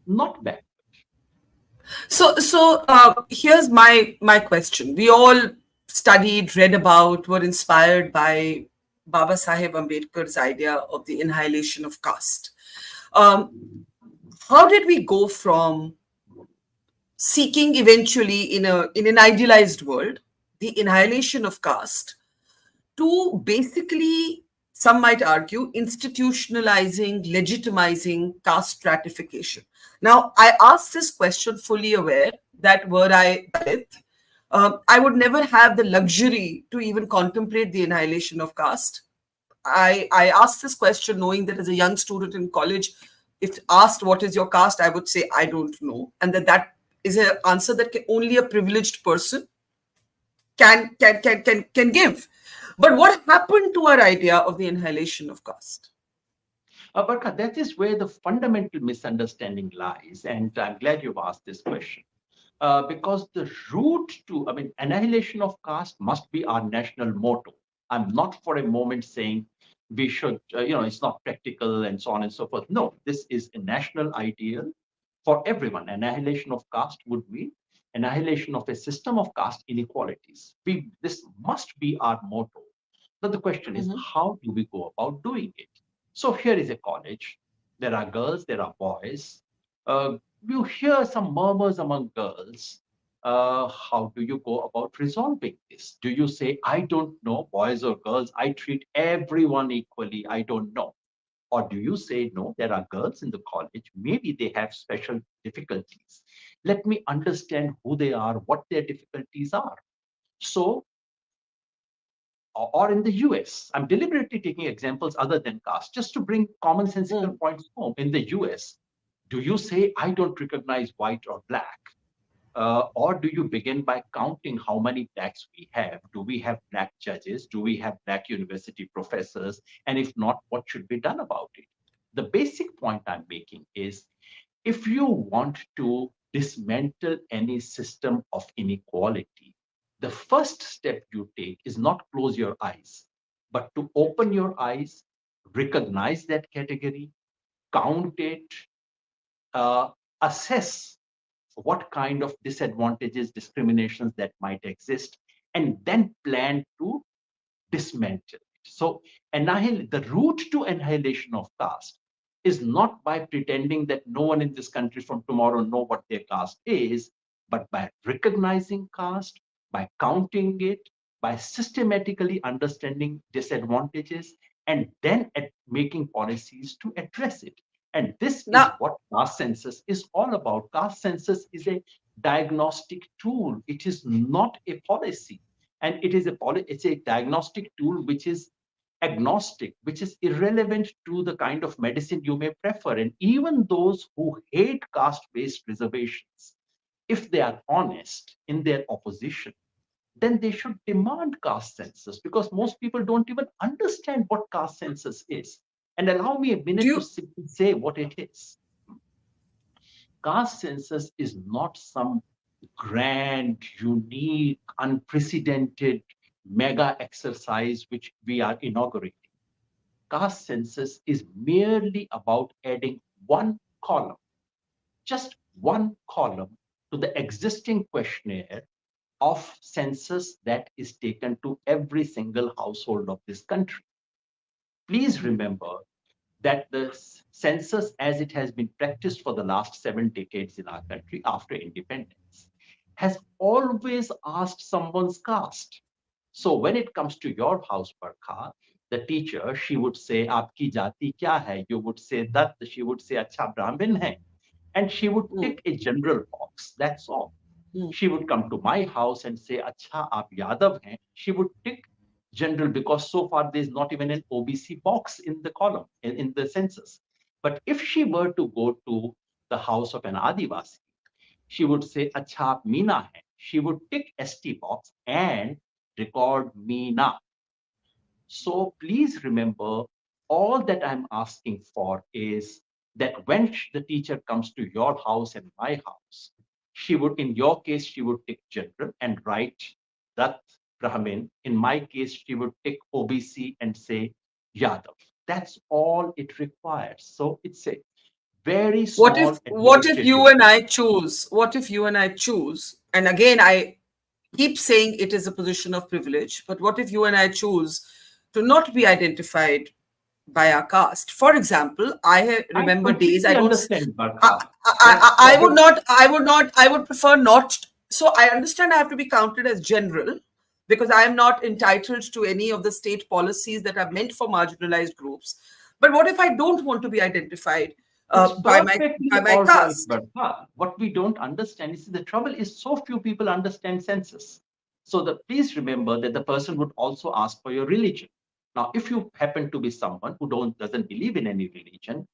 not back. So here's my question. We all studied, read about, were inspired by Baba Saheb Ambedkar's idea of the annihilation of caste. How did we go from seeking eventually in an idealized world the annihilation of caste to basically, some might argue, institutionalizing, legitimizing caste stratification? Now, I ask this question fully aware that were I Dalit, I would never have the luxury to even contemplate the annihilation of caste. I ask this question knowing that as a young student in college, if asked what is your caste, I would say I don't know, and that is an answer that only a privileged person can give. But what happened to our idea of the annihilation of caste? Barkha, that is where the fundamental misunderstanding lies. And I'm glad you've asked this question. Because the route to, I mean, annihilation of caste must be our national motto. I'm not for a moment saying we should, it's not practical and so on and so forth. No, this is a national ideal for everyone. Annihilation of caste would mean annihilation of a system of caste inequalities. This must be our motto. But the question is, how do we go about doing it? So here is a college. There are girls, there are boys. You hear some murmurs among girls. How do you go about resolving this? Do you say, I don't know, boys or girls, I treat everyone equally, I don't know? Or do you say, no, there are girls in the college, maybe they have special difficulties. Let me understand who they are, what their difficulties are. So, or in the US, I'm deliberately taking examples other than caste, just to bring commonsensical points home. In the US, do you say, I don't recognize white or black? Or do you begin by counting how many blacks we have? Do we have black judges? Do we have black university professors? And if not, what should be done about it? The basic point I'm making is, if you want to dismantle any system of inequality, the first step you take is not close your eyes, but to open your eyes, recognize that category, count it, uh, assess what kind of disadvantages, discriminations that might exist, and then plan to dismantle it. So the route to annihilation of caste is not by pretending that no one in this country from tomorrow know what their caste is, but by recognizing caste, by counting it, by systematically understanding disadvantages, and then making policies to address it. And this is Now, what caste census is all about. Caste census is a diagnostic tool. It is not a policy, and it's a diagnostic tool which is agnostic, which is irrelevant to the kind of medicine you may prefer. And even those who hate caste-based reservations, if they are honest in their opposition, then they should demand caste census, because most people don't even understand what caste census is. And allow me a do minute to you simply say what it is. Caste census is not some grand, unique, unprecedented mega exercise which we are inaugurating. Caste census is merely about adding one column, just one column, to the existing questionnaire of census that is taken to every single household of this country. Please remember that the census, as it has been practiced for the last 7 decades in our country after independence, has always asked someone's caste. So when it comes to your house, Barkha, the teacher, she would say, Aapki jati kya hai? You would say that, she would say, Acha Brahmin hai. And she would tick a general box. That's all. She would come to my house and say, Acha, aap Yadav hain. She would tick general, because so far there's not even an OBC box in the column, in the census. But if she were to go to the house of an Adivasi, she would say, Acha, aap Meena hai. She would tick ST box and record Meena. So please remember, all that I'm asking for is that when the teacher comes to your house and my house, she would, in your case, she would take general and write that Brahmin. In my case, she would take OBC and say Yadav. That's all it requires. So it's a very What small if you administrative. and I choose? What if you and I choose? And again, I keep saying it is a position of privilege, but what if you and I choose to not be identified by our caste? For example, I remember days I completely don't. understand, Barkha. That's I would probably. not. I would not. I would prefer not. So I understand I have to be counted as general because I am not entitled to any of the state policies that are meant for marginalized groups. But what if I don't want to be identified It's by perfectly my all right, caste? Barkha. What we don't understand is the trouble is so few people understand census. So please remember that the person would also ask for your religion. Now, if you happen to be someone who doesn't believe in any religion,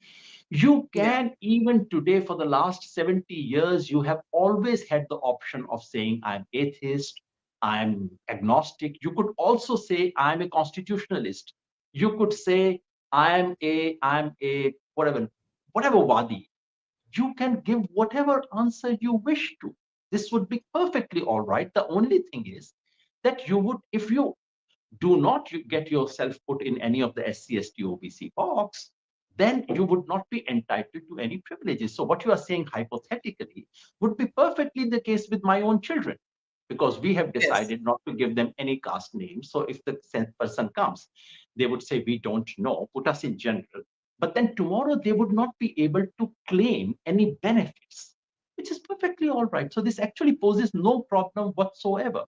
you Yeah. can, even today, for the last 70 years, you have always had the option of saying, I'm atheist, I'm agnostic. You could also say, I'm a constitutionalist. You could say, I'm a whatever wadi. You can give whatever answer you wish to. This would be perfectly all right. The only thing is that you would, if you do not get yourself put in any of the SC, ST, OBC box, then you would not be entitled to any privileges. So what you are saying hypothetically would be perfectly the case with my own children, because we have Yes. decided not to give them any caste name. So if the person comes, they would say, we don't know, put us in general. But then tomorrow they would not be able to claim any benefits, which is perfectly all right. So this actually poses no problem whatsoever.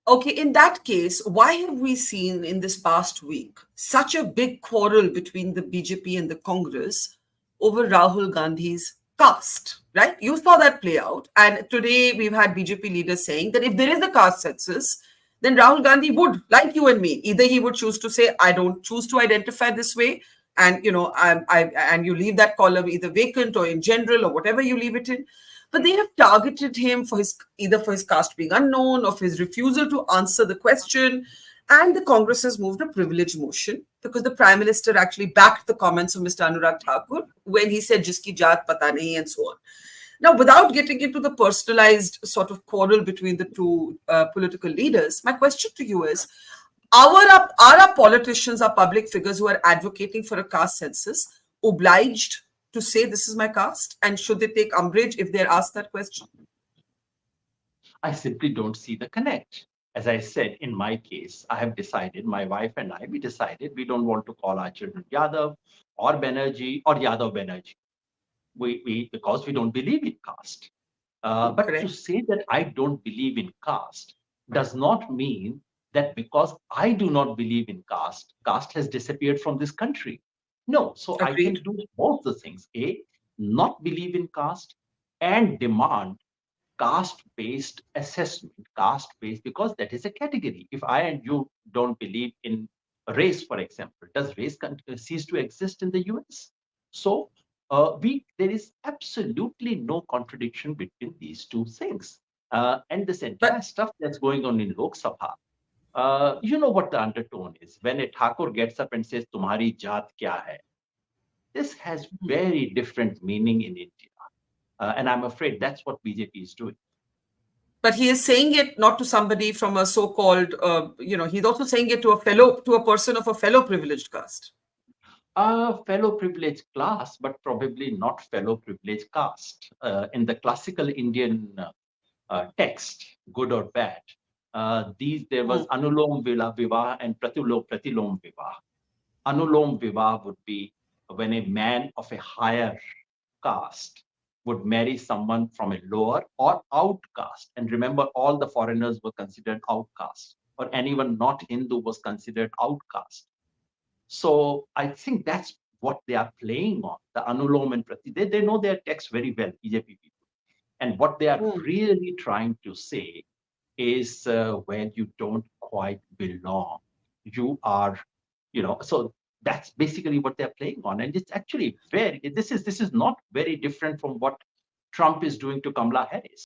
Okay, in that case, why have we seen in this past week such a big quarrel between the BJP and the Congress over Rahul Gandhi's caste, right? You saw that play out. And today we've had BJP leaders saying that if there is a caste census, then Rahul Gandhi would, like you and me, either he would choose to say, I don't choose to identify this way, and and you leave that column either vacant or in general or whatever you leave it in, but they have targeted him for his either for his caste being unknown or for his refusal to answer the question. And the Congress has moved a privilege motion because the Prime Minister actually backed the comments of Mr. Anurag Thakur when he said jiski jaat pata nahi and so on. Now, without getting into the personalized sort of quarrel between the two political leaders, my question to you is, are our politicians, our public figures who are advocating for a caste census obliged to say this is my caste? And should they take umbrage if they're asked that question? I simply don't see the connect. As I said, in my case, I have decided, my wife and I, we decided we don't want to call our children Yadav or Banerjee or Yadav Banerjee. Because we don't believe in caste. But to Correct. say that I don't believe in caste does not mean that because I do not believe in caste, caste has disappeared from this country. No, so I can Agreed. do both the things. A, not believe in caste and demand caste-based assessment, caste-based, because that is a category. If I and you don't believe in race, for example, does race cease to exist in the US? So there is absolutely no contradiction between these two things. And this entire But stuff that's going on in Lok Sabha, you know what the undertone is. When a Thakur gets up and says, Tumhari jaat kya hai? This has very different meaning in India. And I'm afraid that's what BJP is doing. he is saying it not to somebody from a so-called, he's also saying it to a person of a fellow privileged caste. A fellow privileged class, but probably not fellow privileged caste. In the classical Indian text, good or bad, there was Anulom Vivah and Pratilom Vivah. Anulom Vivah would be when a man of a higher caste would marry someone from a lower or outcast. And remember, all the foreigners were considered outcasts, or anyone not Hindu was considered outcast. So I think that's what they are playing on, the Anulom and Prati. They know their text very well, BJP people. And what they are Hmm. really trying to say is where you don't quite belong. You are, so that's basically what they're playing on. And it's actually this is not very different from what Trump is doing to Kamala Harris.